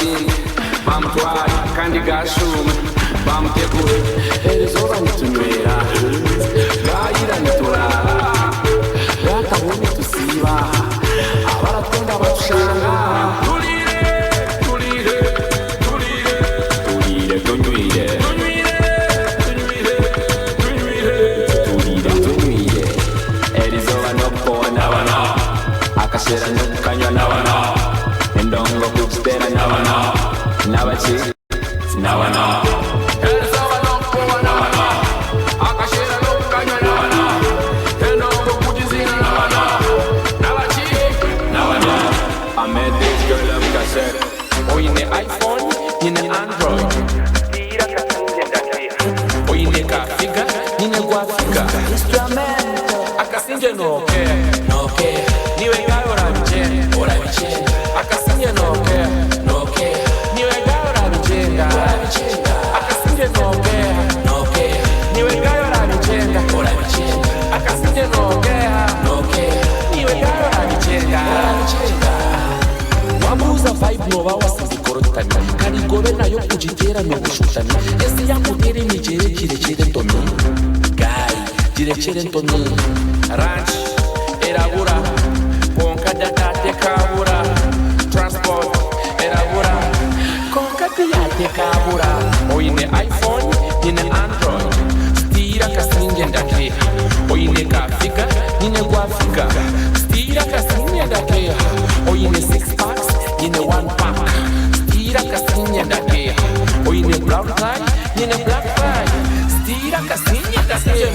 bamusinge bamutware kandi gashume bamutegure erizooba nitunywera bwayira niturara bwakabone tusiba abaratunda batushanga tulire tunywire erizooba nokupowa nabana akashera nokukanywa nabana endongo kukitera nabana nabaki nabana erizooba nokupowa nabana akashera nokukanywa nabana endongo kukizina nabana nabaki nabana. I met this girl on cassette. Oh, in the iPhone, in the Android. Oh, in the Kafiga, in the Guafiga. Akasinje no care, no care. Niwe gayo ora bichenda. Akasinje no care, no care. Niwe gayo ora bichenda. Akasinje no care, no care. Niwe gayo ora bichenda. Akasinje no care, no care. Niwe gayo ora bichenda. Wabuza vibe no bawasize korotani kani gobe nayo kujitera no gushutani ese yakutera imigere kirekire ntomi guy kirekire ntomi ranch erabura konka data tekabura transport erabura konka tiyate kabura oyine iPhone ine Android stira kasinge ndake oyine kafika ine gwafika stira kasinge ndake oyine 6 packs ine 1 pack stira kasinge ndake oyine brown fly ine black fly stira kasinge ndake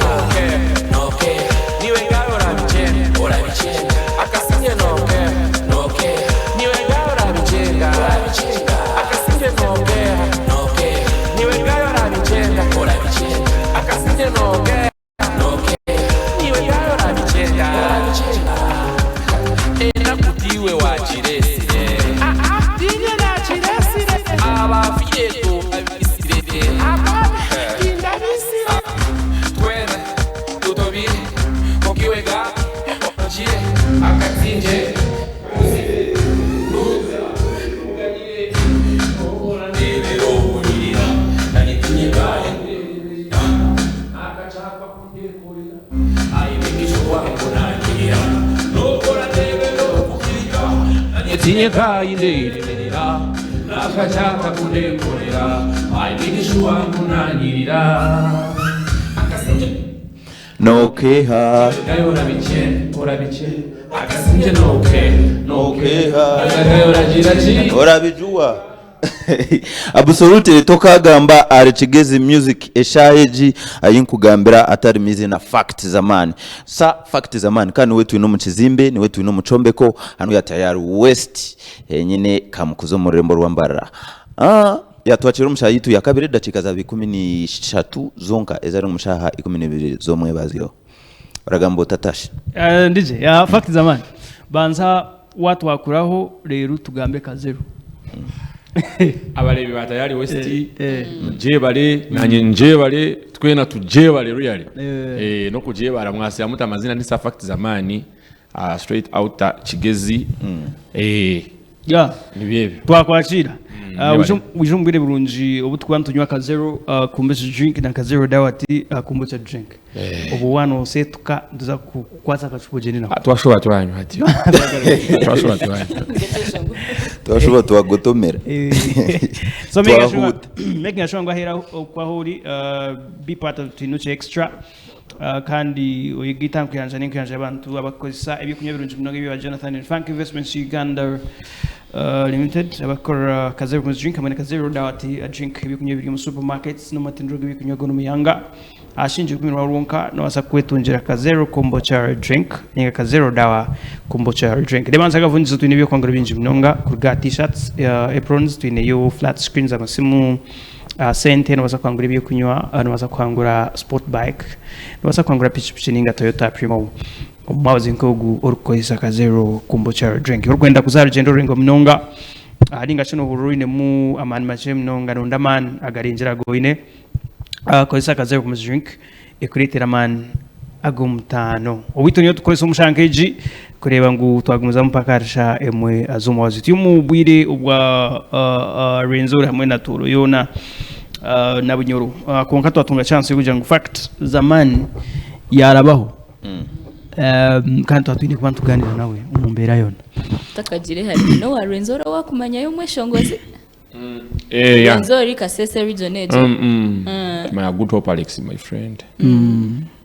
no care niwe gayo ora bichenda akasinge no care niwe gayo ora bichenda akasinge no care niwe gayo ora bichenda akasinge no care niwe gayo ora bichenda ena kutiwe wa chiresire dinye na chiresire abafieto abisire indabisire twene tutobire okiwega ochire akatinje Tinyeka indeirira nakachaka kudemborera aibikishwa kunanyirira akasinje nokeha gayora biche akasinje nokeha gayora jirachi orabijua absolute tokagamba arikigezi music eshayeji ayinkugambira atari mizi na fact zamani sa fact zamani kandi wetu ino mukizimbe ni wetu ino mucombeko hano ya Tayari West nyine kamukuzo mu rembo rwambara yatwachira umushayitu ya kabiri dakika za 13 zonka ezari umushaha 12 zo mwebazyo uragambo tatashi ndije ya fact zamani banza watu wakuraho rero tugambe kazero abarebi ba Tayari West njebale nanye njebale twena tujebale really no kujebara mwasi amuta amazina ni fact zamani straight out Kigezi ya nibyebe twakwakira ujumbire burunji obutwantunywa kazero kumbeje drink na kazero dawati kumbeje drink obu wano setuka nduza kukwasa kachukuje nina twashobora twanyu hati twashobora twagotomera so making sure ngahera kwa hori be part of Twinukye Xtra kandi uyigita kuyanja abantu abakozesa ebikunya birunji mnoge bya Jonathan Frank Investments Uganda Limited abakora kazero drink amene kazero dawati drink ebikunya biri mu supermarkets no matindroge ebikunya gono muyanga ashinje kumirwa ronka no asa kwetunjira kazero kombocha drink ninga kazero dawa kombocha drink demanza gavunjizo twinebyo kwangara binji mnonga kurga t-shirts aprons twineyo flat screens amasimu sente no kwangura ibyo kunywa no kwangura sport bike no kwangura pichipichi ninga Toyota Primo omazi nkogu orukoisa kazero kombocha drink urkwenda kuzara gendo ringo mnonga alinga chano huruine mu amani machem mnonga nondaman agarinjira goine koisa kazero kumuz drink ekuretera man agumtano obito niyo tukoresha umushankeji kureba ngo twagumiza mpaka arisha emwe azuma waziti umubwire ubwa Renzo hamwe na Turo yona na Bunyoro konka twatunga chance yo kugira ngo fact zamani yarabaho kandi twatwine kuba tuganira nawe umumbera yona takagire hari no wa Renzo wakumanya yo mweshongozi Renzo rika sese regionate my good hope Alex my friend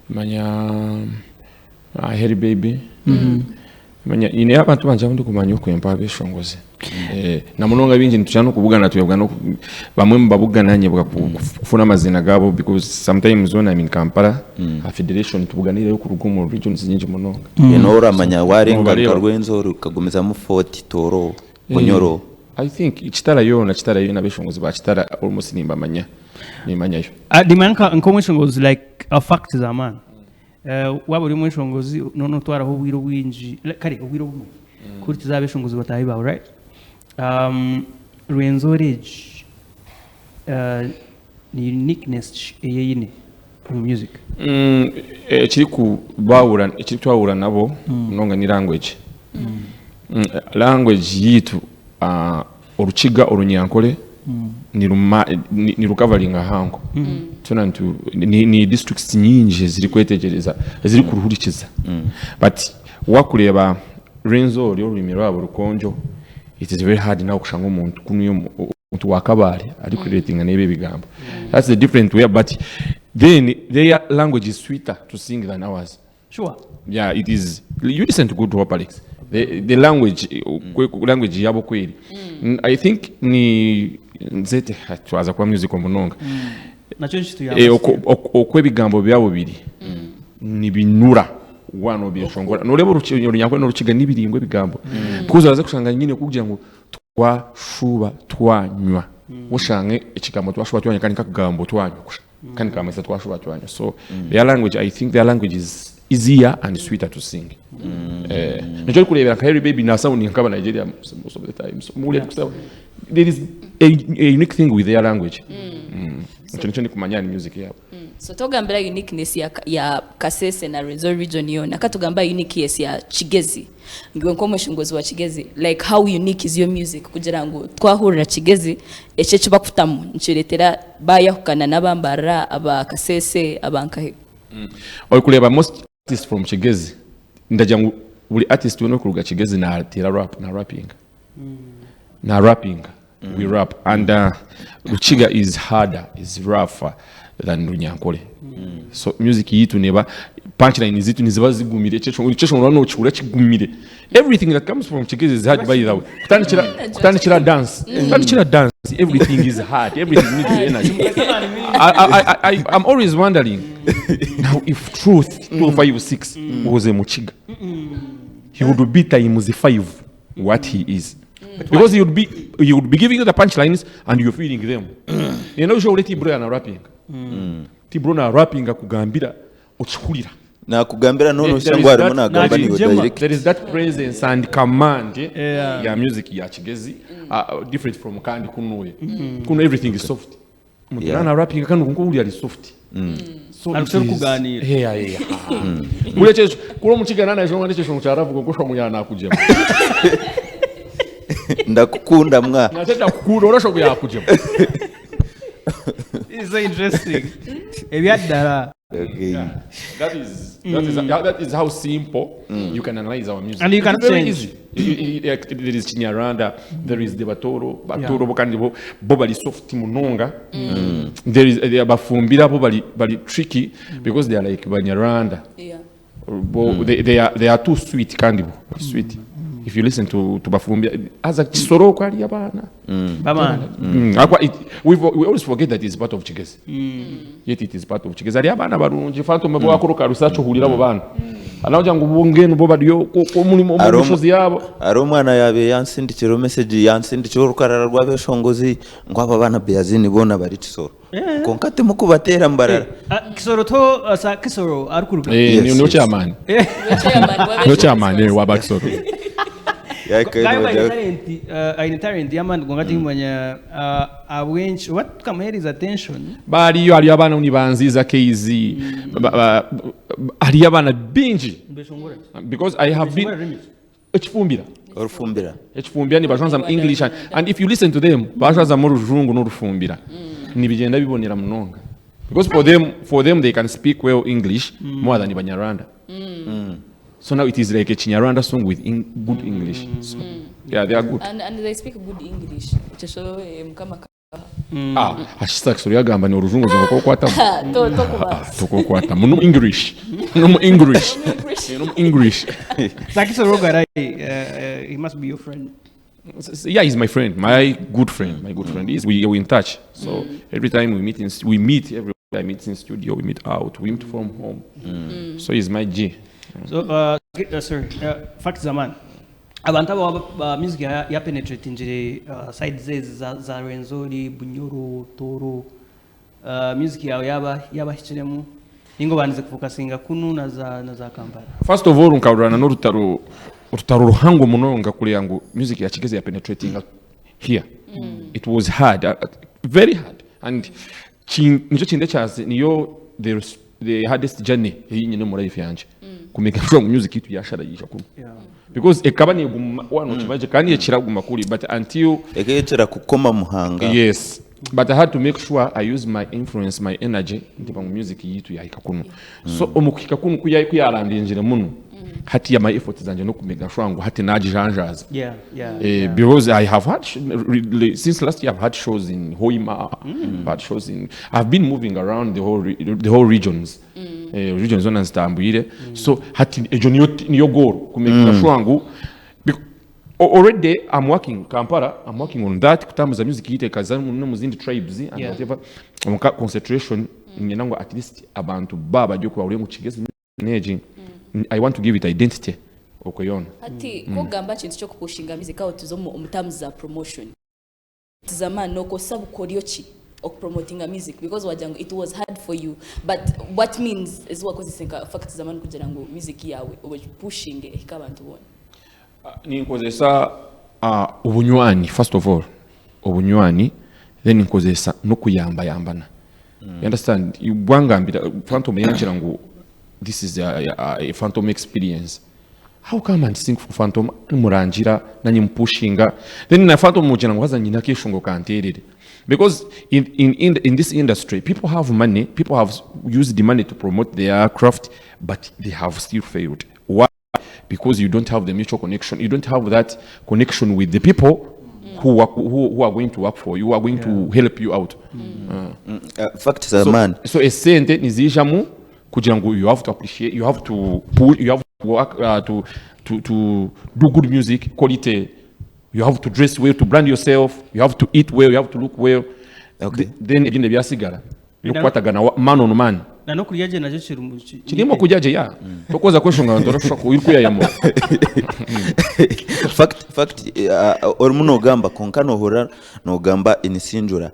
manya Harry baby manya ine abantu banje ndi kumanya ukwempa beshongoze na munonga bingi ntujano kubugana tuyabwa no bamwe mbabugana bwa kufuna amazina gabo because sometimes when I'm in Kampala a federation tubuganira yo ku rugumo regions nyingi munonga ora manya warenga Rwenzo rukagomeza mu 40 Toro Bunyoro I think Xtra yona beshongoze ba Xtra almost nimba manya yo dimanka nkomweshongozi like a fact zaman waba uri mu nshongozi none twaraho wiro winji kare wiro bumwe kuri tizabe shongozi batayi bawe right Renzo Rage ni uniqueness yeyine mu music kiri ku bawura kiri twawura nabo nonga ni language language yitu urukiga urunyankole ni rukavalinga hango tunantu ni districts nyingi ziri kwetegereza ziri kuruhurikiza but wakureba Renzo ryo rurimi rwabo rukonjo it is very hard now kushanga umuntu kuniyo umuntu wakabare ari creating nebe bigambo that's the different way but then their language is sweeter to sing than ours sure yeah it is you listen to good rap Alex the language yabo kweli I think ni nzete twaza kwa music omunonga nacho chitu yabo okwebigambo byabo biri ni binura wano byeshongora nolebo runyakwe n'urukiga nibiringwe bigambo kuzo baza kushanga nyine kugira ngo twashuba twanywa ushange ikigambo twashuba twanywa kandi kagambo twanywa kandi kamesa twashuba twanywa so their language I think their language is easier and sweeter to sing nacho kurebera Harry baby na sound nkaba Nigeria most of the time so mule kusawa there is a unique thing with their language nacho ni kumanya ni music yabo so togambira uniqueness ya Kasese na Renzo region yona katugamba uniqueness ya Kigezi ngiwe nkomweshongozi wa Kigezi like how unique is your music kugira ngo twahurira Kigezi eche kiba kufutamu nchiretera bayahukana nabambara aba Kasese abankahe okuleba most artists from Kigezi ndajangu buli artist weno kuruga Kigezi na tira rap na rapping we rap and Ruchiga is harder is rougher than Runyankole so music yitu neba punchline zitu niziba zigumire cyo no chura kigumire everything that comes from Kigezi is hard by the way kutanikira dance everything is hard everything needs energy I'm always wondering now if truth 256 was a Muchiga he would be times 5 what he is because he would be giving you the punchlines and you're feeling them you know show Tibro na rapping Tibro na rapping akugambira ochikulira na kugambira nono shangwa harimo nagamba ni direct there is that presence and command ya music ya Kigezi different from kandi kuno everything is soft mutana rapping kandi ngukuri ari soft so arusha kuganira kuleche kulo muchigana na jonga neche shongo charavu ngosho munyana kujema ndakukunda mwa natenda kukunda urashobora yakujema is so interesting ebyadara okay that is how simple you can analyze our music and you can change easy. There is Chinyaranda there is the Batoro kandi bo bali soft munonga there is abafumbira bo bali tricky because they are like Banyaranda they are too sweet kandi bo sweet if you listen to Bafumbia as a Kisoro kwali abana we always forget that it's part of Kigezi yet it is part of Kigezi ari abana barunje phantom bo akoroka rusacho hulira bo bana anaoja ngubungenu bo badiyo ko mulimo mu mishozi yabo ari umwana yabe yansindikiro message yansindikiro rukarara rwabeshongozi ngo aba bana Beazini bona bari Kisoro konkate mukubatera mbarara Kisoro to sa Kisoro ari kuruga no chairman wa Kisoro aine talent yaman ngati mwanya awench what kamera is attention bali ali abana unibanziza KZ ali abana bingi because I have been ekifumbira ni bashwanza mu English and if you listen to them bashwanza mu rujungu no rufumbira ni bigenda bibonera munonga because for them they can speak well English more than Banyarwanda. So now it is like a Chinyarwanda song with good English. So, yeah, they are good. And they speak good English. Chesho mkama hashitaki sori yagamba ni urujungu zoko kwata. Toko kwata. Muno English. No English. No English. Sakiso Rogarai, he must be your friend. Yeah, he's my friend, my good friend. We're in touch. So every time we meet every I meet in studio, we meet out, we meet from home. So he's my G. So fact zaman abantu aba music ya penetrate nje side za Rwenzori, Bunyoro, Toro, music yaba hichiremu ingo banze kufokasinga kunu na za Kampala. First of all unkaurana no rutaro ruhango muno ngakuri yangu music ya Kigezi ya penetrating here. It was hard, very hard, and nicho chinde chazi niyo the hardest journey yinyine mu life yanje kumeka sure music itu yashara yisha kuno because ekabani wano kibaje kandi ekiraguma kuri but until eketera kukoma muhanga. Yes, but I had to make sure I use my influence, my energy ndiba mu music yitu yahika kuno. So omukika kuno kuyarandinjire muno hati ya my efforts zanje no kumeka sure ngo hati naji janjaza. Because I have had since last year I've had shows in Hoima, had shows in I've been moving around the whole regions. Regions on Stambule. So hati your goal kumeka sure ngo already I'm working Kampala, I'm working on that kutamuza music yite kazamu no muzindi tribes and whatever concentration nyenango at least abantu baba joko uri mu Kigezi neji. I want to give it identity. Okoyona. Ati ko gamba kintu cyo kupushinga music out zo mu mtamza promotion. Zamani noko sabu koriochi of promoting a music because wajango it was hard for you, but what means is what cause think fact zamani kugira ngo music yawe obe pushing ikabantu bona. Ninkozesa ubunywani first of all. Ubunywani then ninkozesa no kuyamba yambana. You understand? Ibwangambira phantom yanjira ngo this is a phantom experience. How come and sing for phantom muranjira nanyi mpushinga then na phantom mujana ngwaza nyina kishungo kanterere because in this industry people have money, people have used the money to promote their craft but they have still failed. Why? Because you don't have the mutual connection, you don't have that connection with the people who are going to work for you, who are going to help you out. Fact zaman so essente nizijamu kujangu you have to appreciate, you have to pull, you have to work to do good music quality, you have to dress well, to brand yourself, you have to eat well, you have to look well. Then ibinde byasigara yokwatagana man on man na no kuyaje naje kirimo kujaje ya tokoza kweshonga ndorosho kuya yamo fact ormuno gamba konkano hora no gamba inisinjura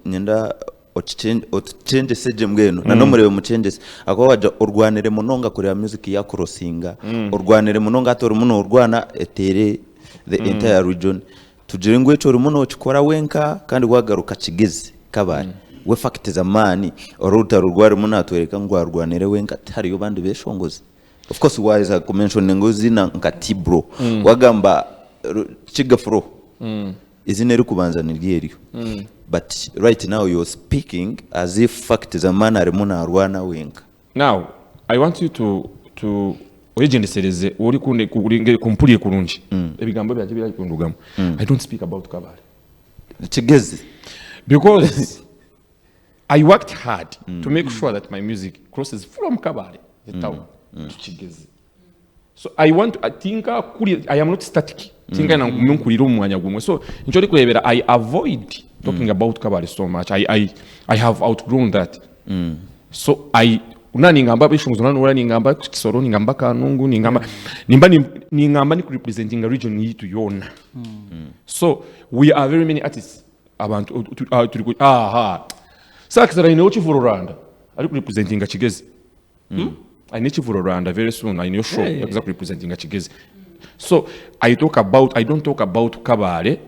nyenda ochange seje mbweno na no murebe muchange ako waja urwanire munonga kureba music ya crossinga urwanire munonga atora muno urwana etere the entire region tujire ngwe cyo muno chikora wenka kandi wagaruka Kigezi kabari we fact zamani oruta rugwari muno atwereka ngo arwanire wenka tari yo bandi beshongozi. Of course wise to mention ngozi na nkatibro wagamba chigafro izine rukubanza niryerio. But right now you're speaking as if fact zamani ari muno arwana wenka. Now I want you to originalize uri kunde kumpuriye kurunji ebigambo byaje byakundugamo. I don't speak about kabari Kigezi because I worked hard to make sure that my music crosses from Kabale, the town, to Kigezi. So I think I am not static. Think na munkurira umwanya gumwe. So njori kurebera I avoid talking about Kabale so much. I have outgrown that. So unani ngamba bishunguzo nani ningamba kisoro ningamba kanungu ningamba ningamba ni representing a region yitu yona. So we are very many artists abantu turi Sakizara ine ochivururanda ari representing Kigezi. I need chivururanda very soon. I know show exactly representing Kigezi. So I don't talk about Kabale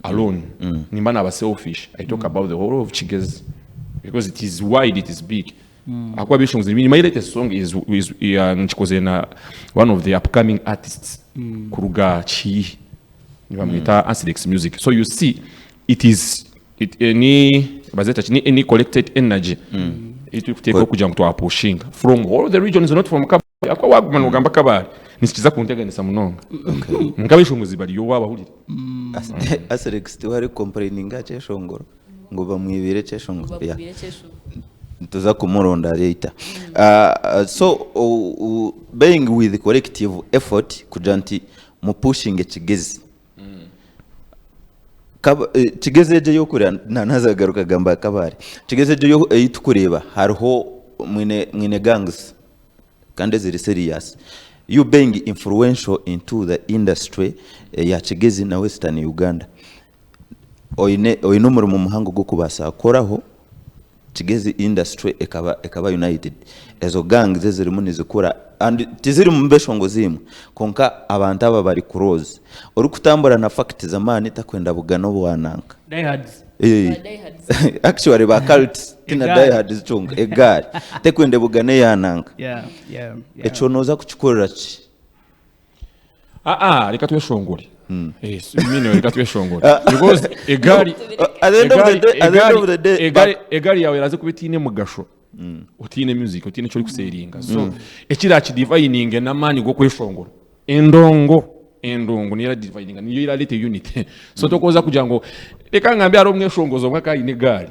alone. Nimana aba selfish. I talk about the whole of Chigezi because it is wide, it is big. Akwa bishongs. My latest song is Nchikozena, one of the upcoming artists. Kuruga Chi. Nibamwita Acidex Music. So you see, any collected energy. It will take kuja mtu apushinga from all the regions, not from Kabale. Akwa wagumana ugamba Kabale. Nisikiza kuntega nisamunonga. Nkabishongozi bali yo waba hulira. Acidex tuwari complaining cheshongoro ngo bamwibire cheshongoro. Tuza kumuronda later. So being with collective effort kujanti mu pushing Chigezi. Chigezi eje yokura nanazagaruka gamba Kabale. Chigezi eje yo yitukureba hariho mwine gangs kandi ziri serious. You being influential into the industry ya Chigezi na Western Uganda. Oine umurimo muhango go kubasa koraho Chigezi industry ekaba united. Ezo gangs zirimo nizikora and tiziri mu mbeshongo zimwe konka abantu aba bari cross uri kutambura na fact zamani takwenda bugano bwananka diehards actually ba cult tina diehards chunga egari tekwende bugane yananka echo noza kuchikorera ki reka tweshongore reka tweshongore because egari yawe yaraze kubitine mugasho utine music utine cyo kuseringa so ekira ki divining na mani go kweshongora endongo niyo divining niyo iralete unit so tokoza kugira ngo reka ngambe ari umweshongozo mwaka ine gari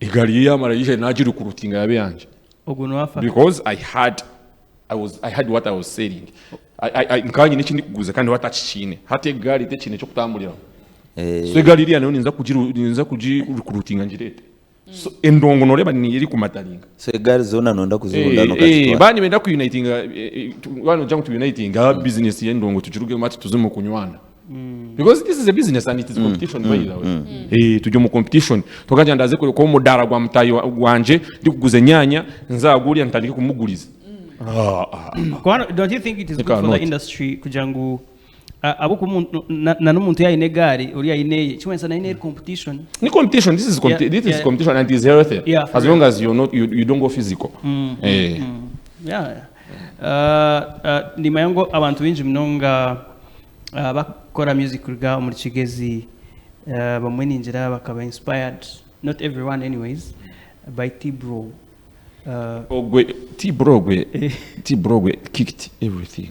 egari yamara yije nagiru kurutinga yabe yanje because I had what I was saying nkanye n'ikindi kuguza kandi watachine hate gari te kine cyo kutambulira so egari iriya nayo ninza kurutinga njirete so endongo noreba ni iri kumatalinga so egari zona nonda kuzunda no kati bani benda ku uniting wano jangu to uniting business yendongo tujiruge mati tuzumu kunywana because this is a business and it is competition by the way tujye mu competition tokaje ndaze ko mudara gwa mutayi wanje ndi kuguze nyanya nzaguri ntandike kumuguriza don't you think it is good for the industry kujangu abo kumuntu na n'umuntu yayine gari uri yayine chwenza na ine competition ni competition this is competition and it is healthy as long as you don't go physical ni mayango abantu binji mnonga bakora music ruga muri Chigezi bamwe ninjira bakaba inspired not everyone anyways by T-Bro T-Bro kicked everything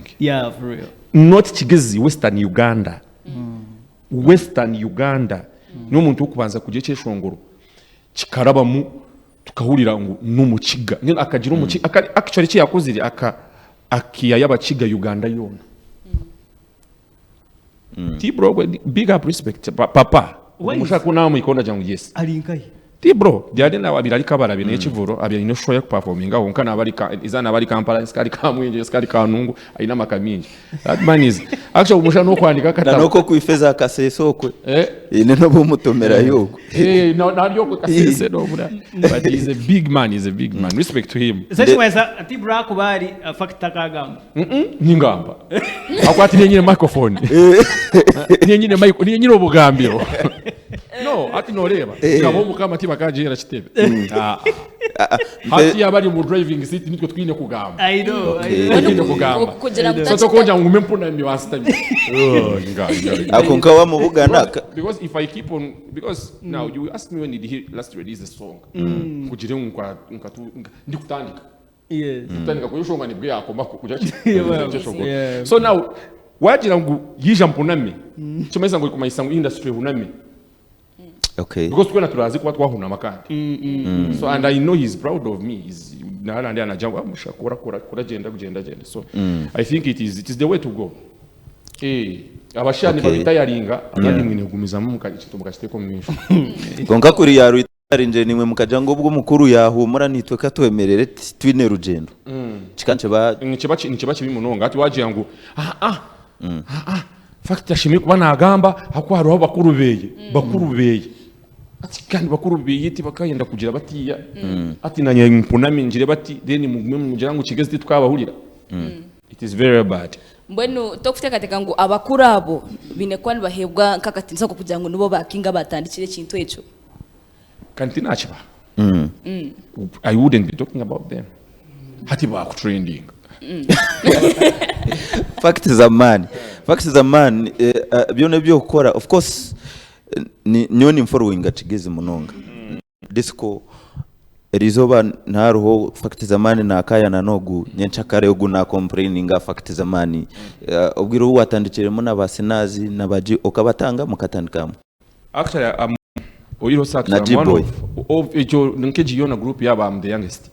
for real not Chigezi Western Uganda no muntu ukubanza kuje cyeshongoro kikaraba mu tukahurira ngo numukiga nyine akagira umukiga actually cyo yakozire akiya yabakiga Uganda yona T-Bro big up respect papa mushaka nawe muyikonda jangu yes alinkai T-Bro diade na wabirali kabarabe ne kivuro abya ino show yo performinga wonka na bari izana bari Kampala skali kamwinje skali kanungu aina makaminje that man is actually umusha no kwandika kata noko kuifeza kasesokwe ine no bumutomera yoko na yoko kasese no bura but he is a big man respect to him sasa T-Bro akubari factor kagamba ningamba akwati nyine microphone nyine mic nyine obugambiro no ati noreba ngabo mukama tima kajera kitebe hati yabari mu driving seat nitwe twine kugamba I know kugamba so ko njya ngume mpuna mi wasta akonka wa mu bugana because if I keep on because now you ask me when did he last release the song kujire nkatu ndikutandika kutandika ko yoshonga ni bwe akoma kujya so now wagira ngo yija mpuname chimeza ngo kumayisa ngo industry buname okay because kwena turazi kwa twahuna makandi so and I know he's proud of me is nala ndi anajangwa mushakora kora genda so I think it is the way to go abashani babitayaringa abandi mwine gumiza mu mukagito mukashiteko mwisho gonka kuri yaru arinje nimwe mukajango ubwo mukuru yahumura nitwe katwemerere twine rugendo kikanche ba nikibachi bimunonga ati waje yangu fact yashimye kubana agamba hakwaro aho bakurubeye ati kandi bakurubeye ati bakayenda kugira batiya ati nanye mpunami njire bati then mugwe mugira ngo Chigezi twabahurira it is very bad mbwenu tokutekateka ngo abakuru abo binekwa bahebwa nkakatinza ko kugira ngo nibo bakinga batandikire kintu eco kanti nachiba I wouldn't be talking about them hati ba trending Fact zamani byone byo gukora of course niyo ni following Kigezi Munonga disco erizooba ntaruho fact zamani nakaya nanogu nyenchakare ogu na complaining fact zamani ubwiro watandikiremo n'abasinazi nabaji okabatanga mukatandikamo actually oyiro saksa one of ejo nkeji yona group yaba am the youngest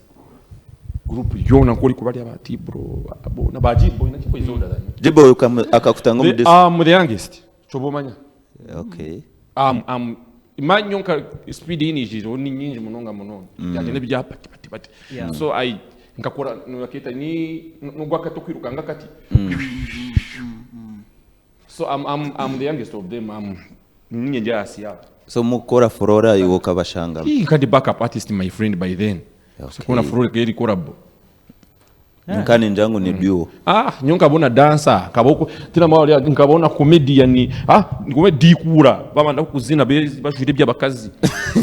group yona kuri kubali abati bro abo nabaji boy nakiko izoda dani jibo akakutanga mu disco am the youngest chobomanya okay imanyonka speed inijiro ni nyinji munonga yaje nebya pati so I ngakora nakita ni nugwaka to kwirukanga kati so I'm the youngest of them ninye jasi ya so mukora Flora yoka bashanga kandi backup artist my friend by then so kuna Flora keri korabo nkani njangu ni duo nyonka bona dancer kaboko tina mawali nkabona comedian ngome dikura bamanda kuzina bajwire by'abakazi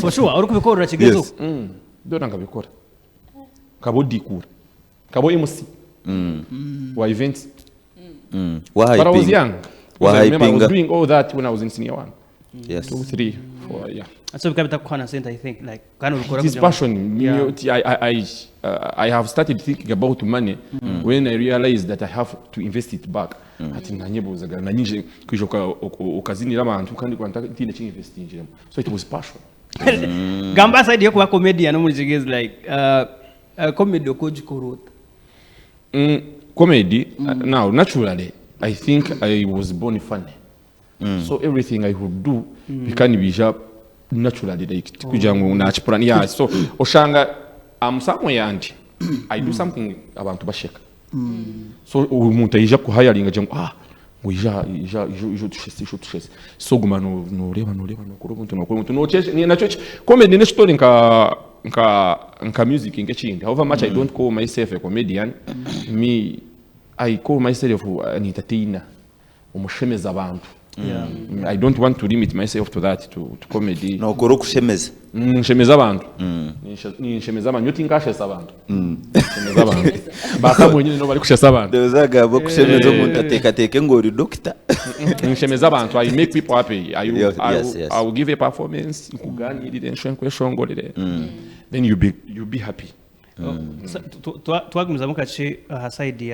for sure uri kubikorera Kigezo dona ngabikora kabo dikura kabo MC wa events why but I was young I was doing all that when I was in senior 1 yes 2 3 4 yeah so bikabita kwana center I think like kana ukora this passion I have started thinking about money when I realized that I have to invest it back ati nanyebuzaga nanyinje kwijoka ukazini rabantu kandi kwanta tine chingi investing so it was passion gamba side yo kuba comedian muri Kigezi like comedy okojikorota comedy now naturally I think I was born funny so everything I would do bikani bija naturally like kujangu nachipurani yeah so oshanga somewhere and I do something abantu basheka so umuntu ayija ku hiring ajangu ngo ija tushese so guma no reba no kuro umuntu no chese ni nacho comedy ni story nka music ngechindi however much I don't call myself a comedian me I call myself an entertainer umushemeza abantu I don't want to limit myself to that to comedy no kuro kushemeza nshemeza abantu ni nshemeza abantu yo tinkashesa abantu nshemeza abantu basa mwenyine no bari kushesa abantu dezaga bo kushemeza umuntu atekateke ngo uri doctor nshemeza abantu I make people happy I will give a performance kuganirire nshongorere then you be happy twagumiza mukace side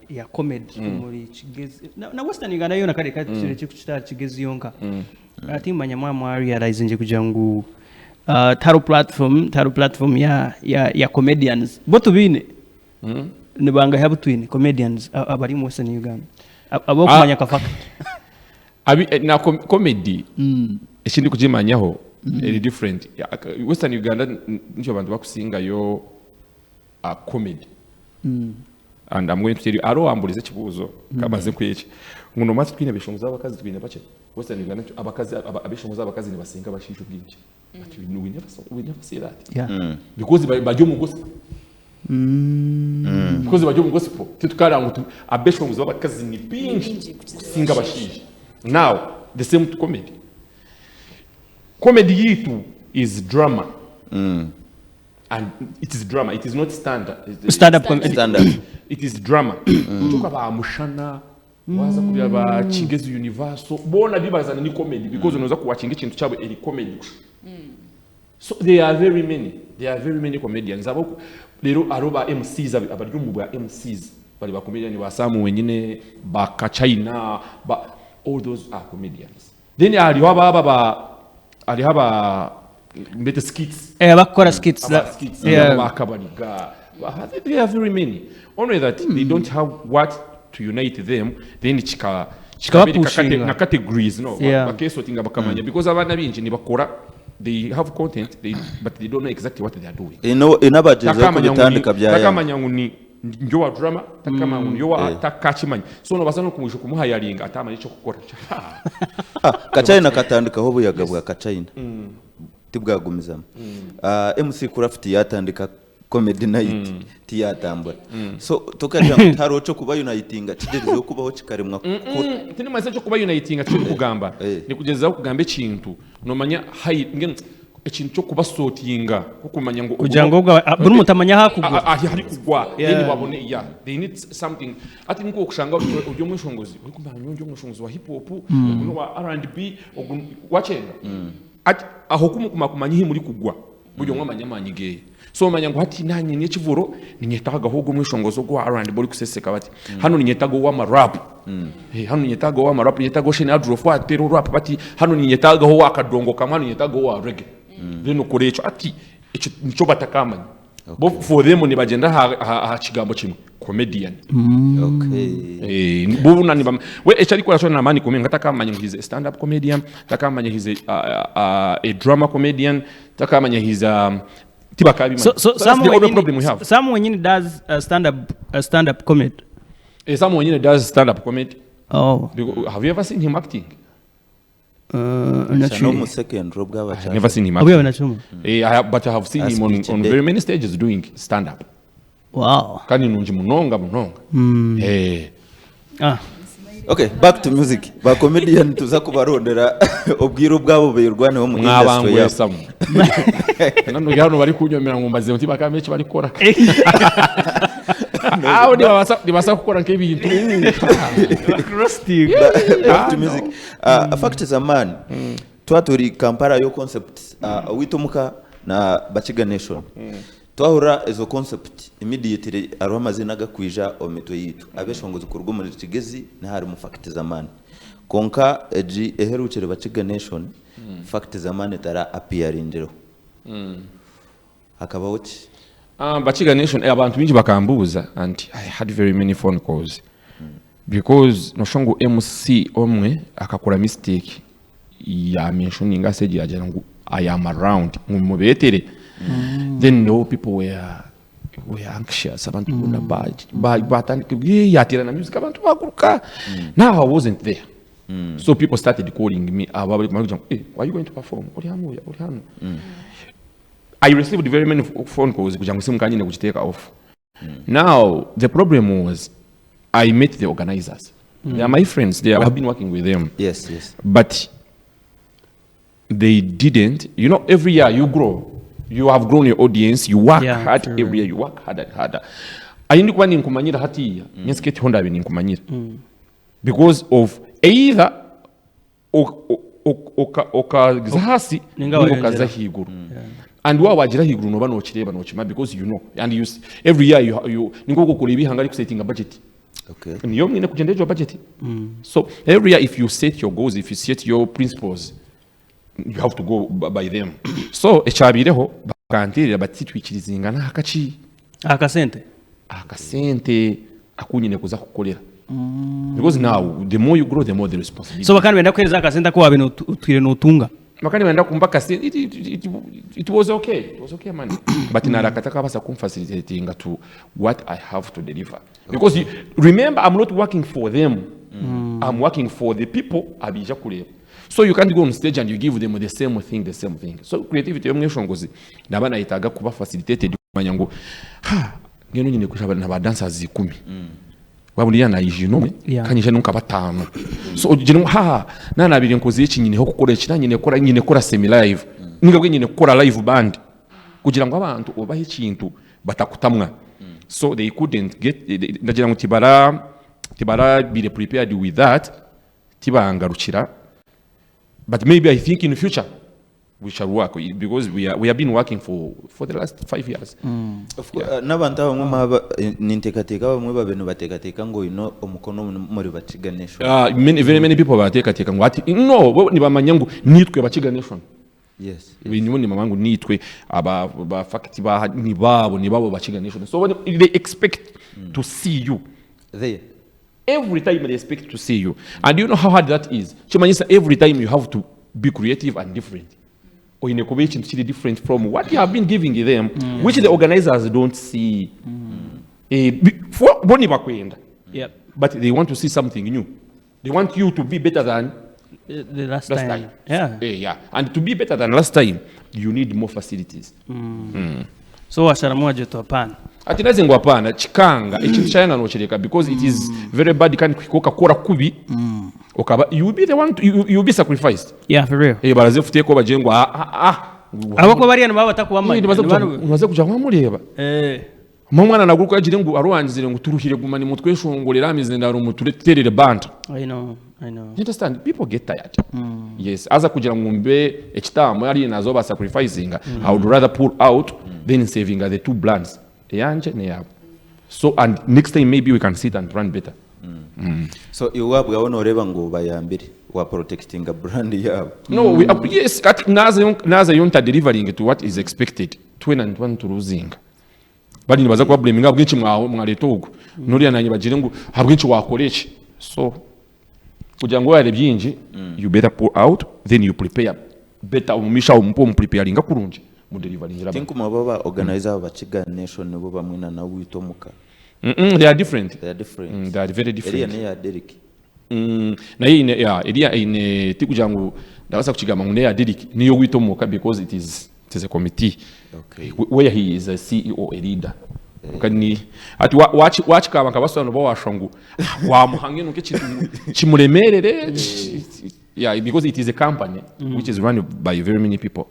ya comedy muri Kigezi na Western Uganda yona kare kare cy'ikuchita Kigezi yonka ati manyamwa realize nje kujangu taro platform ya comedians boto bine ne banga have twin comedians abari mu Western Uganda abo kumanya kafaka na comedy ishindi kujimanyaho eri different Western Uganda njo abantu bakusinga yo comedy and I'm going to tell you aro amburize kibuzo kamaze kwiki nguno matsi twine bishongo z'abakazi twine bace Western Uganda abakazi abishongo z'abakazi ne basinga bashisho bwinshi but we never see that because bajyo mu gospel because bajyo mu gospel titukara ngo abishongo z'abakazi ni binshi singa bashisho now the same to comedy yitu is drama and it is drama it is not stand-up comedy it is drama tuka ba mushana waza kuya ba Kigezi universe bona bibazana ni comedy because unoza kuwachinga ikintu cyabo eri comedy so there are very many comedians abo rero aroba MCs abaryo mu bwa MCs bari ba comedian basamu wenyine ba Kachina ba all those are comedians then ari haba mbete skits bakora skits bakabaniga they are very many only that they don't have what to unite them then chika na categories no bakeso tinga bakamanya because abana binji ni bakora they have content but they don't know exactly what they are doing inabajeza kubitandika bya takamanya nguni njo wa drama takama njo wa takachimanya so no basano kumusho kumuhayaringa atama nico gukora Kachina katandika ho buyagabwa Kachina tibwagumizamo MC Craft yatandika comedy night tiyatambura so tukaja mutaro cyo kuba unitinga kigerezo kubaho kikaremwa tini mase cyo kuba unitinga cyo kugamba ni kugeza kugambe kintu no manya hayi ikintu cyo kuba sotinga kukumanya ngo kugira ngo buri mutamanya hakugwa hari kugwa yani babone they need something ati nko kushanga ujyo mwishongozi uri kumanya ujyo mwishongozi wa hip hop wa R&B wachenga ati aho kumanya hi muri kugwa buryo mwamanya manyige so manya ngo hati nanye nye kivuro ninyetaga hogo mwishongozo gwa R&B buri kuseseka bati hano ninyetaga wa rap hano ninyetaga wa rap ninyetaga shene adrofu atero rap bati hano ninyetaga ho akadongo kamano ninyetaga wa reggae reno korecho ati ico nico batakamanya bo for them ni bagenda ha kigambo kimwe comedian okay bo nani ba we echari kwa shona mani komenya ngatakamanya he's a stand up comedian takamanya he's a drama comedian takamanya he's tibakabi so someone does stand up comedy someone does stand up comedy have you ever seen him acting not sure. I've never seen him acting. But I have seen him on very many stages doing stand up. Wow. Kani nunji munonga. Okay, back to music. Ba comedian tuza kubarondera obwiro bwabo beyurwane wo mu industry ya samu. Nano yano bari kunyomera ngombaze muti bakamechi bari kora. Aho ni basa gukora nk'ibintu back to music fact zamani twatori kampara yo concept witomuka na Bachiga Nation twahura ezo concept immediately arwamazina gakwija omitwe yitu abeshongozi kurwo muri Kigezi na hari mu fact zamani konka eji eherukire Bachiga Nation fact zamani tara appearingero akabaho Bachiga Nation abantu bingi bakambuza and I had very many phone calls because noshongo MC omwe akakora mistake ya mentioning message ya jangu I am around mubetere then no people were anxious abantu kuna batani yatira na music abantu bakuruka now I wasn't there so people started calling me hey, why are you going to perform I received very many phone calls kujangu simu kanyine kujiteka off. Now the problem was I met the organizers. They are my friends. I have been working with them. Yes. But they didn't. You know, every year you grow. You have grown your audience. You work hard every year. You work harder and harder. Ayindi kwa ninkumanyira hati nyesiketi honda bini ninkumanyira. Because of either okazahasi ningokaza higuru. And wa wagira higuru no bano kireba no kima because you know and you every year you ningo kukora ibihanga setting a budget. Okay. Niyo mwine kujendejo budget. So every year if you set your goals, if you set your principles, you have to go by them. So echabireho bakantirira batitwikirizinga hakachi akasente akunyine kuza kukolera. Because now the more you grow the more the responsibility. So bakani wenda kwereza akasente ko wabino utwire no tunga. Makani wenda kumbaka it was okay. It was okay man. But narakataka basa kumfacilitating to what I have to deliver. Because you, remember I'm not working for them. I'm working for the people abija kuleba. So you can't go on stage and you give them the same thing. So creativity yomwe ngozi nabana itaga kuba facilitated kumanya ngo ngeno nyine kushaba na dancers 10. Babuli yana yijino kanyije nunka batano. So ugire nana abiri nkozi y'ikinyine ho gukora nyine kora semi live. Ningabwe nyine kora live band kugira ngo abantu obahe ikintu batakutamwa. So they couldn't get ndagira ngo tibara be prepared with that tibangarukira. But maybe I think in the future we shall work because we have been working for the last 5 years. Of course, nabanta bamwe maba nintekateka bamwe babeno batekateka ngo ino omukono muri Bachiga Nation. Very many people batekateka ngo ati no ni bamanya ngo nitwe Bachiga Nation. Yes. Binyu ni mamangu nitwe aba fact ba ni babo Bachiga Nation. So when they expect to see you there. Every time they expect to see you. And you know how hard that is. Chimanyisa, every time you have to be creative and different. Or in a convention to different from what you have been giving them, which the organizers don't see. But they want to see something new. They want you to be better than the last time. Yeah. And to be better than last time, you need more facilities. So washaramuwa jeto hapana. Ati naze ngo hapana chikanga ikintu cyana no kireka because it is very bad kandi kwikoka kora kubi. Okaba you be the one you be sacrificed. Yeah, for real. Baraze fute ko bajengo abako bari hano baba batakuwamanya. Baze kuja kwamureba. Mwana naguruko yagire ngo aruwanzire ngo turuhire gumani mutwe shongorera amize ndaro mutureterere band. I know. You understand? People get tired. Yes, aza kugira ngo mbe ekitamo yari nazo ba sacrificing. I would rather pull out than saving the two brands. Yanje ne yabo. So and next time maybe we can sit and run better. So iwabwe abona ureba ngo bayambire wa protecting a brand yabo. No, we yes at naza yonta delivering to what is expected. 2 to losing. Badi nibaza kwa blaming abwinchi mwaletogo. Nuri ananye bagire ngo habwinchi wakoreshe. So kugira ngo yare byinji you better pull out then you prepare better umisha umpo preparing kurunje mu delivering raba. Think mababa organizer abachiga nation bo bamwina na witomuka. They are different. They are different. They are very different. Area ne ya Derek. Na ine ya area ine tikugira ngo ndabasa kuchigama ngune ya Derek niyo witomuka because it is a committee. Okay. Where he is a CEO, a leader. Kani ati watch kaba kabasono bo washongu wa muhange nuke chimuremerere yeah because it is a company which is run by very many people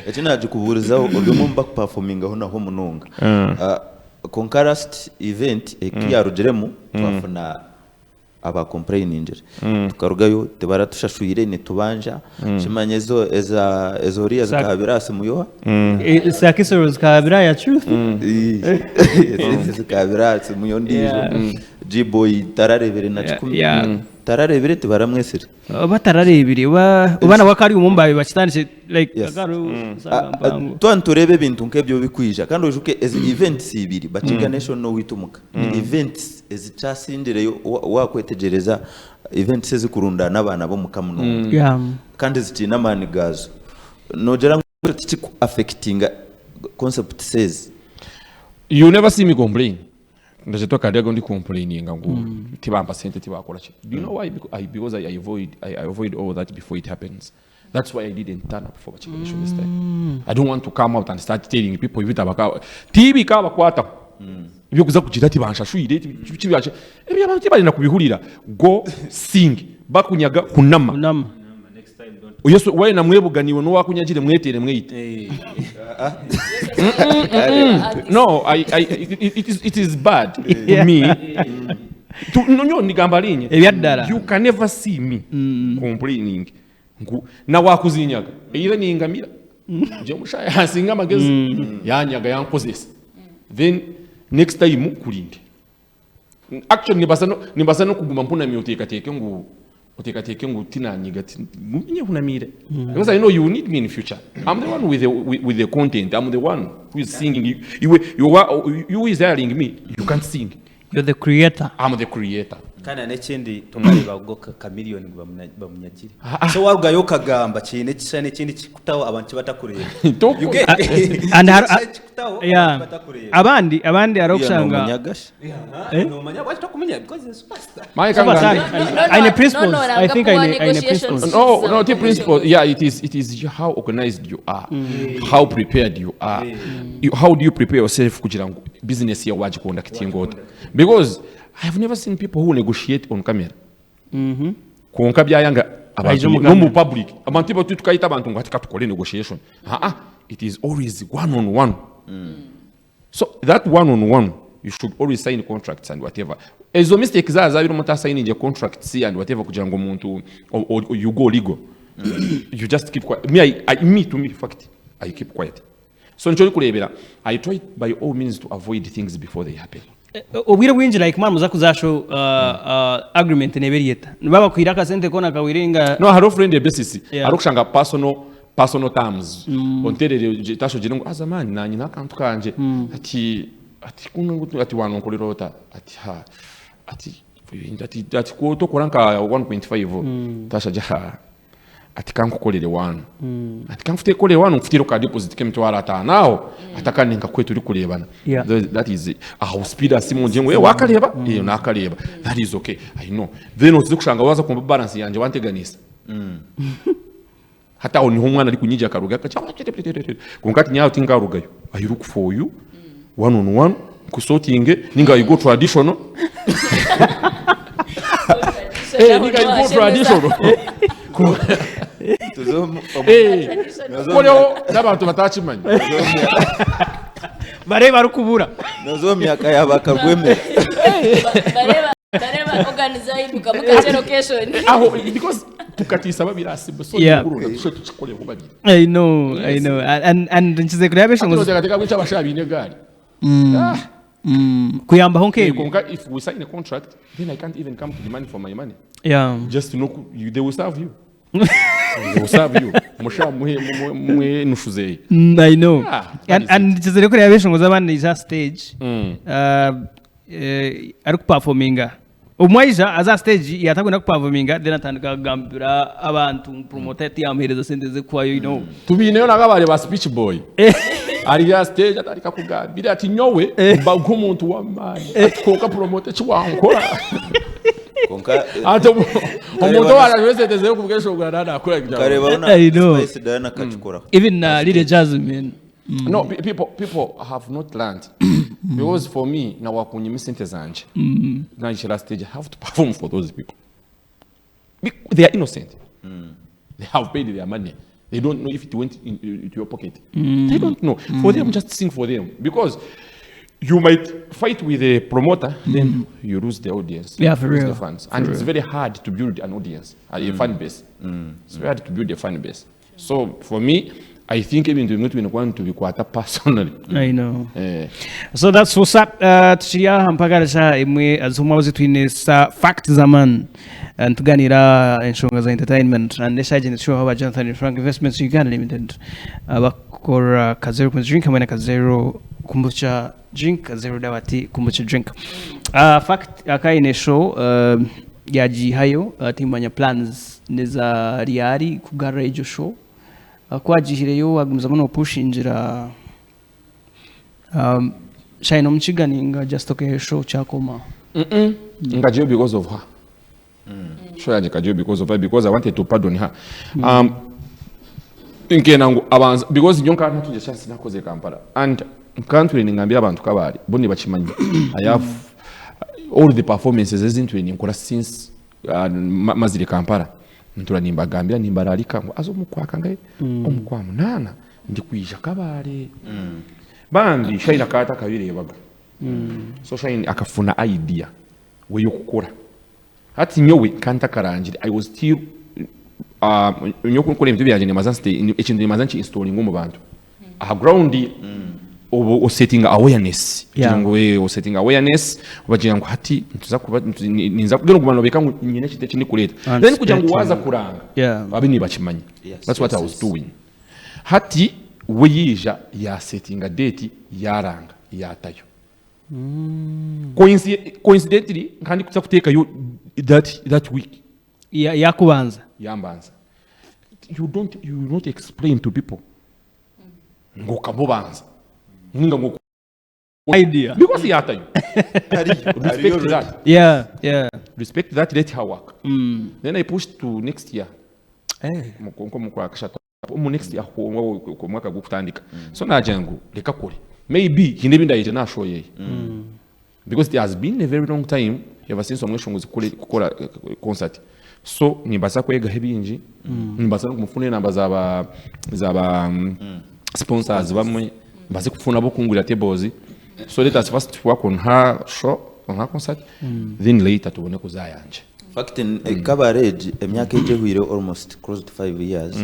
etina ajikuburiza odomo back performing aho naho mununga concurrent event ekiya rugeremu twafuna aba complaining tukarugayo tebara tushashuire ne tubanja shimanyezo ezoriya zikabira simuyoha sakisoro zikabira ya truth zikabira simuyo ndijo G-boy tararebere na 10 tararebere tibaramwesere batararebere ubana wakari umumbaye bakitandise like agaru sagambango twanturebe bintu nkebyo bikwija kandi ujuke as events ibiri bachiga national witumuka ni events ezicasindireyo wakwetegereza events ezikurunda nabana bo mukamuno kandi zitina mani gazo nogera ngo tiku affecting concept says you never see me complain. Ndaje to kadego ndi complaining ngo tibamba sente tibakora chi. Do you know why? Because I avoid all that before it happens. That's why I didn't turn up for chicken this time. I don't want to come out and start telling people ibita baka tibi kaba kwata. Ibyo kuza kugira tibansha shuire tibiache. Ebya abantu bali nakubihurira go sing bakunyaga kunama. Next time don't. Yesu waye na mwebuganiwe no wakunyagire mwetere mwite. No, it is bad to me. You can never see me complaining. Na wakuzinyaga. Either ni ngamira. Je mushaya hasinga magezi. Yanyaga yankozesa. Then next time kulinde. Actually nibasa no kuguma mpuna myoteka teke ngo utekateke ngo tinanyiga munye kunamire because I know you need me in future. I'm the one with the content. I'm the one who is singing. You is hiring me. You can't sing. You're the creator. I'm the creator. Kana nekindi tumareba go kamiliyoni bamunyagire so warugayo kagamba cyane cyane kindi kikutaho abantu batakureba and yeah abandi arokushanga no manya batakumenya because it's superstar my kanga in principles I think in principles no the principle yeah it is how organized you are how prepared you are how do you prepare yourself kugira ngo business ya waje konda kitingota because I have never seen people who negotiate on camera. Konka byayanga abantu no mu public. Abantu bo tukaita abantu ngo atikatukole negotiation. It is always one on one. So that one on one you should always sign contracts and whatever. Ezo mistakes za biro mota signing je contracts and whatever kugira ngo umuntu or you go legal. You just keep quiet. Me to me fact I keep quiet. So nchori kurebera I try by all means to avoid things before they happen. Obwira bwinjira like man muzaku zasho agreement neberieta baba kwiraka sente kona kawiringa no haro friend basis arokushanga personal terms onterere tasho jirengo azamani nanyi nakantu kanje ati kunungu ati wanonkolirota ati ko to koranka 1.5 tasha jaha ati kankukolere wanu ati kanfute kolere wanu mfutiro ka deposit kemtwara ata nao atakaninga kwetu likurebana that is how speed asimo njengo wakaleba iyo nakaleba that is okay I know then uzikushanga waza kumba balance yanje wanteganisa hata oni umwana ari kunyija karuga kunkati nyawo tingarugayo I look for you one on one kusorting ninga you go traditional ninga you go traditional Koyo n'abantu batakimanyi bareba rukubura nazo myaka yabakarwemera bareba organize ibuka mukaje location aho because tukatisa babirasibo so ngurunda tusho tukikole kubabiri I know and nchize kurabesha ngo gateka kwica abashabine gari kuyamba honke konka if we sign a contract then I can't even come to demand for my money just to know they will serve you they will serve you musha muhe nushuzeye I know and nchize kurabesha ngo zabana is a stage ari performinga umwaija aza stage yatakwenda kuperforminga then atandika kugambira abantu promoter yamuhereza sente ze kwayo tubineyo nakabale ba speech boy ari ya stage atarika kugambira ati nyowe bago umuntu w'amani konka promoter chiwankora konka ato umuntu warajwesete yo kubwesho gurana akora kareba una spice dana kachikora even Lil Jasmine no people have not learned because for me na wakunyima sente zanje na ishira stage I have to perform for those people they are innocent they have paid their money they don't know if it went into your pocket they don't know for them just sing for them because you might fight with a promoter then you lose the audience for real the fans and it's very hard to build an audience a fan base it's very hard to build a fan base so for me I think even to not want to be quite personally. I know. So that's what's up. Tushia hampagarisha imwe azuma wazitwine sa fact zaman and tuganira enshonga za entertainment and this agent show how Jonathan and Frank Investments Uganda Limited abakora kazero drink amena kazero kumbucha drink kazero dawati kumbucha drink. Fact akaine show yaji hayo timanya plans neza riari kugara ejo show kwajihireyo agumza muno pushinjira shine omukiganinga just okay show chakoma ngaje because of her show yaje kaje because of her because I wanted to pardon her inkenango abanza because nyonka natuje chance nakoze Kampala and country ningambira abantu kabari boni bachimanyi I have all the performances isn't when nkora since mazire Kampala ntura nimbagambira nimbararika ngo azomukwaka ngaye omukwa munana ndikwisha kabare bandi shine akata kabirebaga so shine akafuna idea we yokukora hati nyowe kanta karanjire I was still nyoko nkole ibyo byanje nemaza stay ekindi nemaza nchi installing mu bantu a ground o setting awareness ngo we setting awareness bagira ngo hati ntuza kuba ninza kugira ngo bantu beka nyine kite kindi kureta then kugira ngo waza kuranga abini bakimanyi that's what I was doing hati we yija ya setting a date yaranga yatayo coincidentally kandi kuza kuteka yo that week yakubanza yambanza you not explain to people ngo kabobanza ninga ngo idea because yata you respect that respect that let her work then I pushed to next year mukonko mukwa kashata mu next year ko mwaka gukutandika so najangu leka kore maybe hinebinda yije na show ye because it has been a very long time ever since omweshongo zikora concert so nimbaza kwega hebinji nimbaza kumufune namba zaba sponsors bamwe baze kufuna bokungura tables so let us first work on her show on her concert then later tubone kuzayanje fact in kabareji emyaka ejehwire almost close to 5 years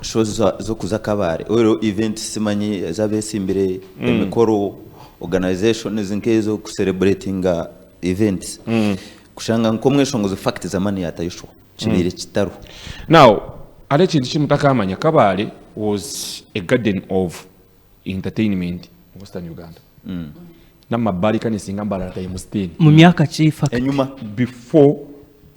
shows zo kuza kabare oro event simanyi zabesimbire emikoro organization zinkezo ku celebrating events kushanga nkomweshongo zo fact zamani yatayishwa kibire kitaro now ale kintu kimutakamanya kabare was a garden of entertainment in Western Uganda na mabari kanisinga mbarata ya musteni mu myaka chifa enyuma before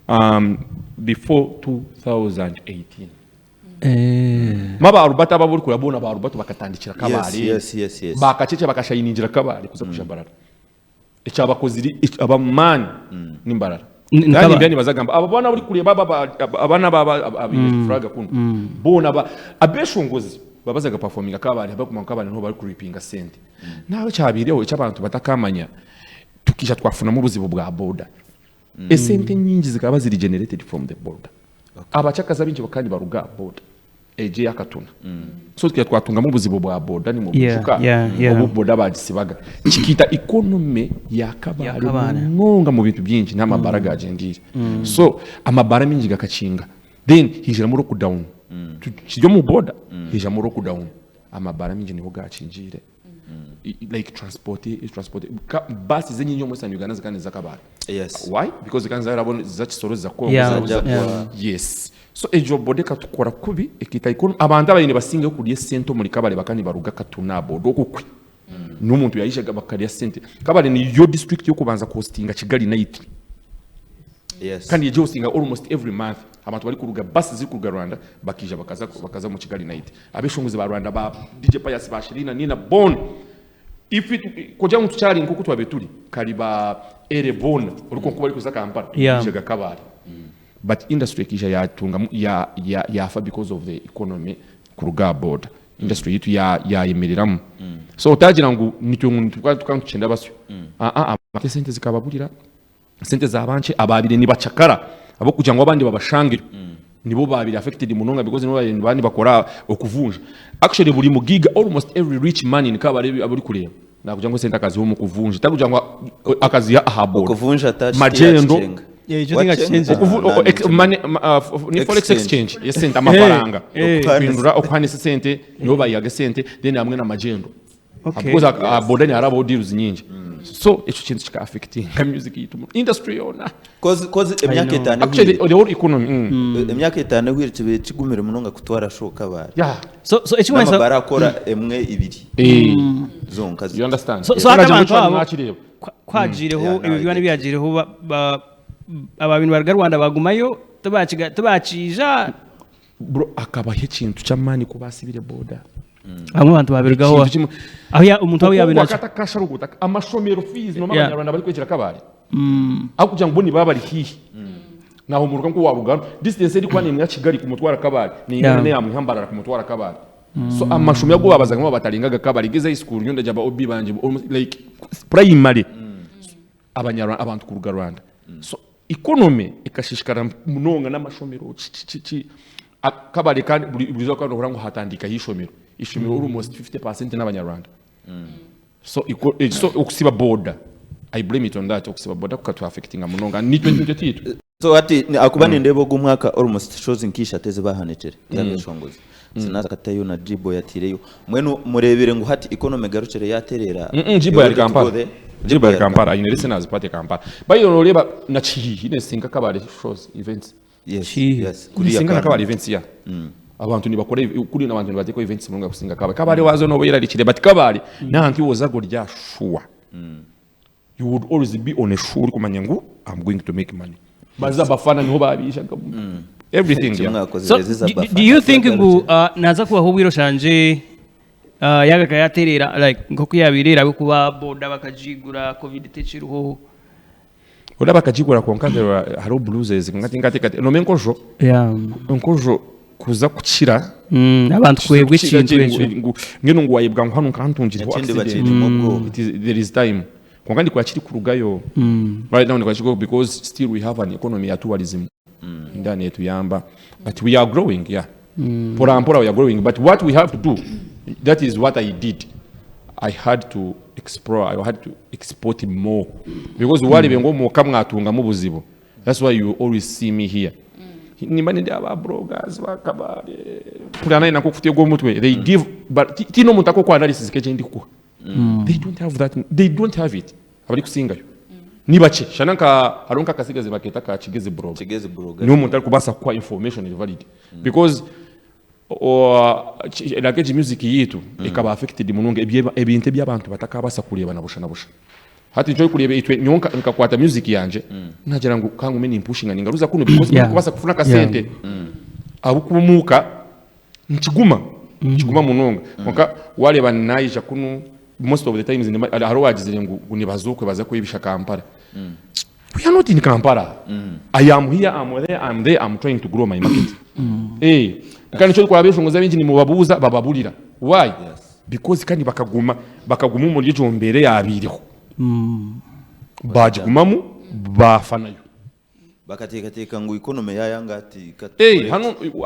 2018 maba arubata baburi kurabona ba arubata bakatandikira kabari yes bakacece bakashayininjira kabari kuza kushambarara ecabakoziri abamani nimbarara kandi byani bazagamba abana buri kureba abana baba abifraga kuno bona abeshongozi babazaga performing kabari bakuma kabari nto bari kuripinga sente naho cyabireho cy'abantu batakamanya tukisha twafuna mu buzibu bwa border esente nyingi zikaba ziri generated from the border abachakaza bingi bakandi baruga border eje yakatuna so twatunga mu buzibu bwa border ni mu bujuka ubu border badisibaga kikita economy yakabari ngonga mu bintu byingi n'amabaraga agendire so amabara mingi gakacinga then hijira mu lockdown kijyo mu border hijira mu lockdown amabara mingi niho gacinjire like transport bus zenye nyo muri Uganda zikane zakabara yes why because kanza yarabona zakisoro zakoro yes so ejo bodeka tukora kubi ekita ikono abantu abayine basinge kuri sento muri kabale bakani baruga katunabo dokukwi n'umuntu yayishaga bakari sente kabale ni yo district yo kubanza costinga Kigali night yes kandi ejo singa almost every month abantu bari kuruga bus ziri kuruga Rwanda bakija bakaza mu Kigali night abeshonguzi ba Rwanda ba DJ Pius bashirina nina bon if it kujya mu tucyari nkuko twabeturi kariba erebona uruko kuba ari kuza Kampala bijaga kabari but industry kija yatunga yafa because of the economy kuruga border industry yitu yemereramu so utagira ngo nicyo tukantucenda basyo sente zikababurira sente zabanche ababire ni bacakara abo kujya ngo abandi babashangira nibo babiri affected munonga because nibo bandi bakora okuvunja actually buri mu giga almost every rich man in kabare aburi kureba nakujya ngo sente akazi ho mu kuvunja takujya ngo akazi ya ahabo kuvunja touch magendo you think exchange ni forex exchange yesente amafaranga kwindura okwanisa sente nibo bayaga sente then hamwe na magendo because abodani arabo deals nyingi so echo kintu kika affecting music yitu industry yona cause emyaka etane actually the whole economy emyaka etane wiritibe kigumire munonga kutwara shoka bari so echo mwensa barakora emwe ibiri zonka you understand so akabantu abo kwajireho ibibwana byajireho ababintu barga Rwanda bagumayo tubacija bro akabahe ikintu cy'amani kubasibire border amwe abantu babirgaho aho ya umuntu aho yabinaje akatakasha ruguta amashomero fees no mabanyarwanda bari kwekira kabari aho kujya ngo ni babari hihi naho muruka ngo wabugano distance iri kwani mwa Kigali kumutwara kabari ni ingene ya muhambarara kumutwara kabari so amashomero yago babazaga ngo bataringaga kabari geze school nyonda jaba obi banje like primary abanyarwanda abantu kuruga Rwanda so economy ikashishikara munonga n'amashomero kabari kandi burizo kandi uhora ngo hatandika hishomero ishomero almost 50% n'abanyarwanda so ukusiba border I blame it on that ukusiba border kukatu affecting amunonga ni 2022 so ati akubani ndebo gumwaka almost shows nkisha teze bahanecere yabeshongozi sinaza katayo na Jibo yatireyo mwenu murebere ngo hati economy garucere yaterera Jibo ya Kampala ine listeners party Kampala bayo noreba na chihi ne singa kabale shows events yes kuri singa kabale events ya abantu nibakora kuri n'abantu bateko events munga kusinga kabale wazo no bera likire but kabale nanti wozago rya sure you would always be on a sure kumanya ngo I'm going to make money baza bafana niho babisha everything so do you think ngo naza kuba ho bwiro shanje yaga kayaterera like ngoko yabirera bwo kuba boda bakajigura covid techiruho oda bakajigura konkandera haro blues ngati no menkojo nkojo kuza kukira abantu kwebwe kintu ngeno ngo wayibwa ngo hano kantunjire there is time konkandi kwa kiri kurugayo right now ndikwa because still we have an economy ya tourism ndani yetu yamba but we are growing pora we are growing but what we have to do that is what I did I had to explore I had to export more because wali bengo mo kamwatunga mu buzibo that's why you always see me here nimani ndi aba bloggers bakabare pulana ina kufutie go mutwe they give but tino mutako kwa analysis keje ndiko they don't have that they don't have it abari kusingayo nibache shananka haronka kasigaze baketa ka Kigezi blog ni umuntu ari kubasa kwa information valid because like music yitu ikaba affected munonga ebinte by'abantu batakabasa kureba na busha hati joy kureba itwe nyonka nkakwata music yanje nagira ngo kangu meni pushing ningaruza kuno because kubasa kufuna ka sente abukumuka nkiguma munonga nka wale banayija kuno most of the times haro wagizire ngo nibazukwe baza kwibisha Kampala we are not in Kampala I am here I'm there I'm trying to grow my market kandi cyo kwa beshongoza bingi ni mubabuza bababulira why because kandi bakaguma muri cyo mbere yabiriho bajugumamu bafanayo bakatekateka ngo economy yayanga ati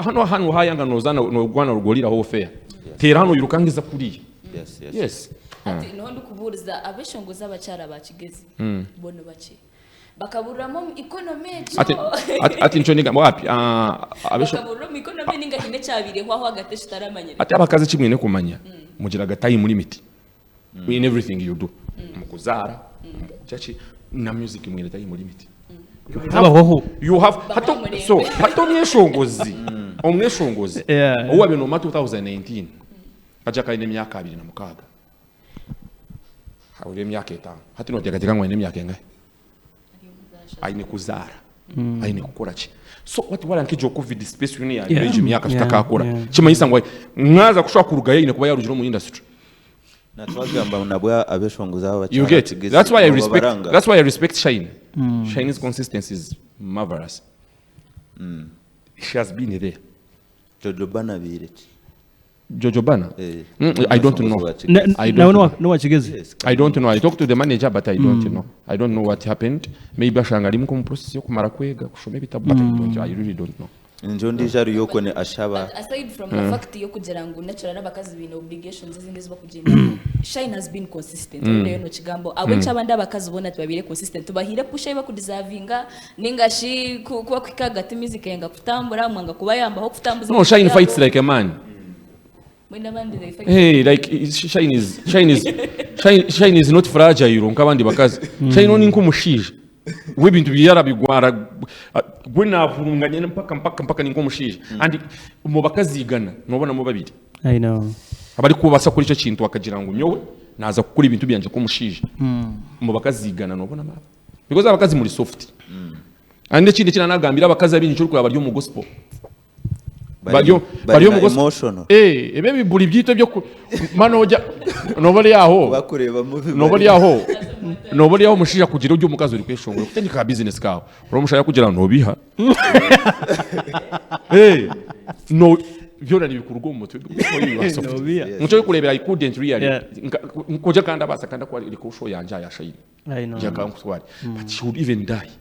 hano hayanga nozana no gwana rugolira ho fair tera hano yirukangiza kuriya yes ati no ndukuburiza abeshongoza abacara bakigezi bono bace bakaburamo economy ati nco niga wapi bakaburamo economy ninga hine cyabire hwa hagate shitaramanye ati abakazi kimwe ne kumanya mugira gatayi muri miti in everything you do mukuzara chachi na music mwene tayi muri miti you have hato mweshongozi omweshongozi uwa bino 2019 kaja kaine myaka 26 haure myaka 5 hati no jagatika ngwa ine myaka enga aine kuzara aine kukora chi so what wala nkijo covid space uni ya age myaka tutakakora chimanyisa ngwa mwaza kushwa kuruga yine kuba yarujiro mu industry na twagamba nabwa abeshongoza aba you get that's why I respect Shine. Shine's consistency is marvelous. She has been there. Jojo Bana bireki Jojo Bana? I don't know. I don't know. I talked to the manager, but I don't know. I don't know what happened. Maybe ashanga limu mu process yo kumara kwega kushome bitabu, but I really don't know. Njondi jari yoko ne ashaba. But aside from the fact yo kugira ngo natural n'abakazi bino obligations zindi ziba kugenda, Shine has been consistent. Rero no kigambo abenshi abandi abakazi bona tubabire consistent bahire pusha iba kudeservinga ningashi kuba kwikaga music yenga kutambura mwanga kuba yamba ho kutambuza. No, Shine fights like a man. Hey, like Shine is not fragile nk'abandi bakazi. Shine oni nk'umushije. Webintu byara bigwara gwena vurunganye mpaka ninko mushije and mu bakazigana nobona mu babiri I know abari kubasa kuri cyo kintu akagira ngo nyowe naza kukuri ibintu byanje ko mushije mu bakazigana nobona mara because abakazi muri soft and ikindi kinanagambira abakazi abinyi cyo baryo mu gospel baryo mu gospel ebe biburi byito byo manoja nobali yaho mushija kugira ujye umukazi uri kwishongora kutenye ka business kawo uramushaya kugira nobiha no byona ni bikurugo mu mutwe muco yo kurebera I couldn't really nkoje kanda basa kanda kwa iri kusho yanja ya Shine jaka nkutwari but she would even die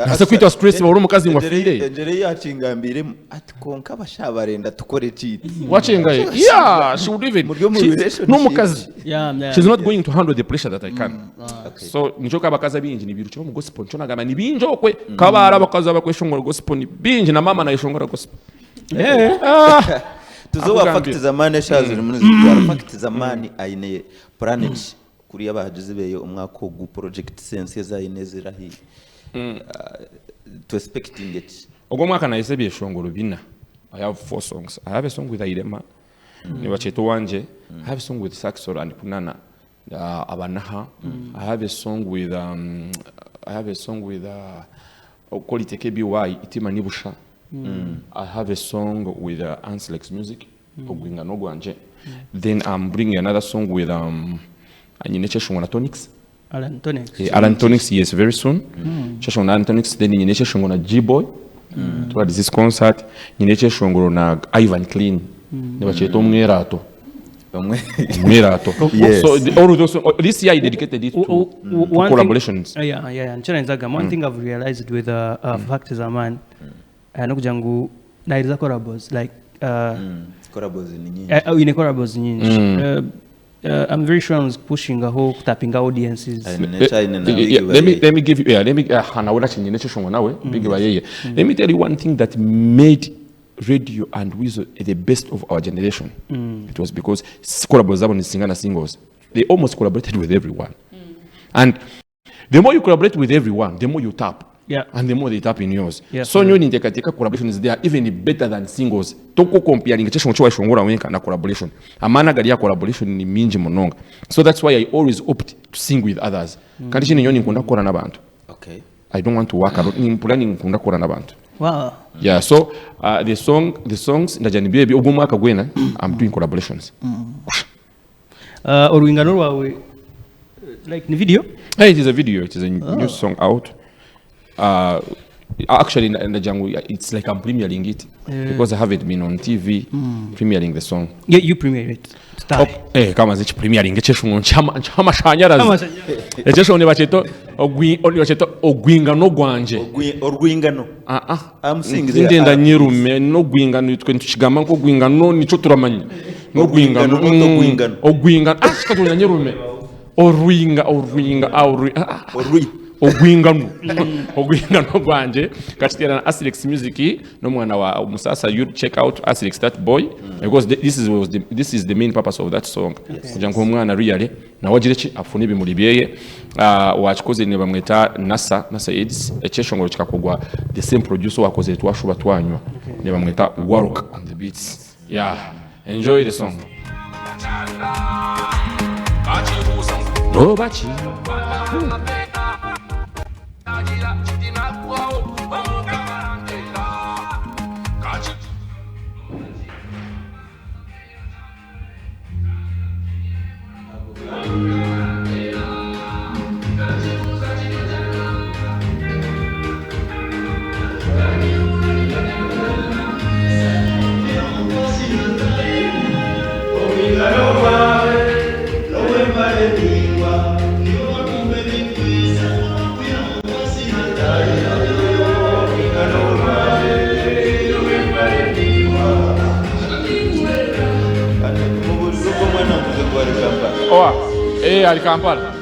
Nasa kwita stress ba uri umukazi ngwafire njere yacingambire ati konka bashabarenda tukore chiti wacengaye she would even no mukazi she's not going to handle the pressure that I can so nichoka abakazi bingi ni birucho mu gospel ncho nagama ni binjo kwe kabara abakazi abakweshongora gospel ni bingi na mama nayishongora gospel tuzoba fact zamani shazuri muri zitwara fact zamani aine planet kuri abahagize beyo umwaka wo project sense za inezira hi to expecting it. Ogwo mwaka na isebye shongoro bina. I have 4 songs. I have a song with Airema. Ni bacheto wanje. I have a song with Saxor and Kunana. Abanaha. I have a song with Quality KBY Itima Nibusha. I have a song with Anslex Music. Ogwinga Nogwanje. Then I'm bringing another song with Anyineche Shongona Tonics. Alan Tonics, yes, very soon. Chashon Alan Tonics, then Nineche Shongona G-Boy. Toward this concert, Nineche Shongona Ivan Clean. Never cheto Merato. Yes. So all those this year I dedicated it to collaborations. One thing I've realized with Fact Zaman, Jangu, there is a collabos like collabos in I'm very sure I was pushing a whole tapping audiences. Let me give you let me tell you one thing that made radio and Weasel the best of our generation. It was because singles. They almost collaborated with everyone. And the more you collaborate with everyone, the more you tap. And the more they tap in yours. So new intekatika collaborations they are even better than singles. Toko comparing chesho chwa shongora wenka na collaboration. Amana galia collaboration ni minji mononga. So that's why I always opt to sing with others. Kandi chini nyoni nkunda kora na bantu. Okay. I don't want to work alone. Ni mpulani nkunda kora na bantu. Wow. Yeah, so the songs ndajani baby ogumwaka gwena I'm doing collaborations. Oruingano wawe like ni video? Hey, it is a video. It is a new song out. Actually, in the jungle, it's like I'm premiering it because I haven't been on TV premiering the song. Yeah, you premiere it. Style. Kama zichi premiering cheshungo chama shanyarazi. Echeshone bacheto ogwingano gwanje. Orwingano. I'm singing there. Ndenda nyirume no gwingano twe ntushigama ko gwingano nico turamanya. No gwingano ogwingano sikatunya nyirume. Orwinga ogwingano gwanje kachitera na Asilex Music no mwana wa musasa. You check out Asilex that boy because this is the main purpose of that song kugira ngo umwana really na wagirechi afune bimuri byeye wachikoze ne bamweta nasa aids echeshongoro chikakogwa the same producer wakoze twashuba twanywa ne bamweta work on the beats. Yeah, enjoy the song. Bachi ali Kampala.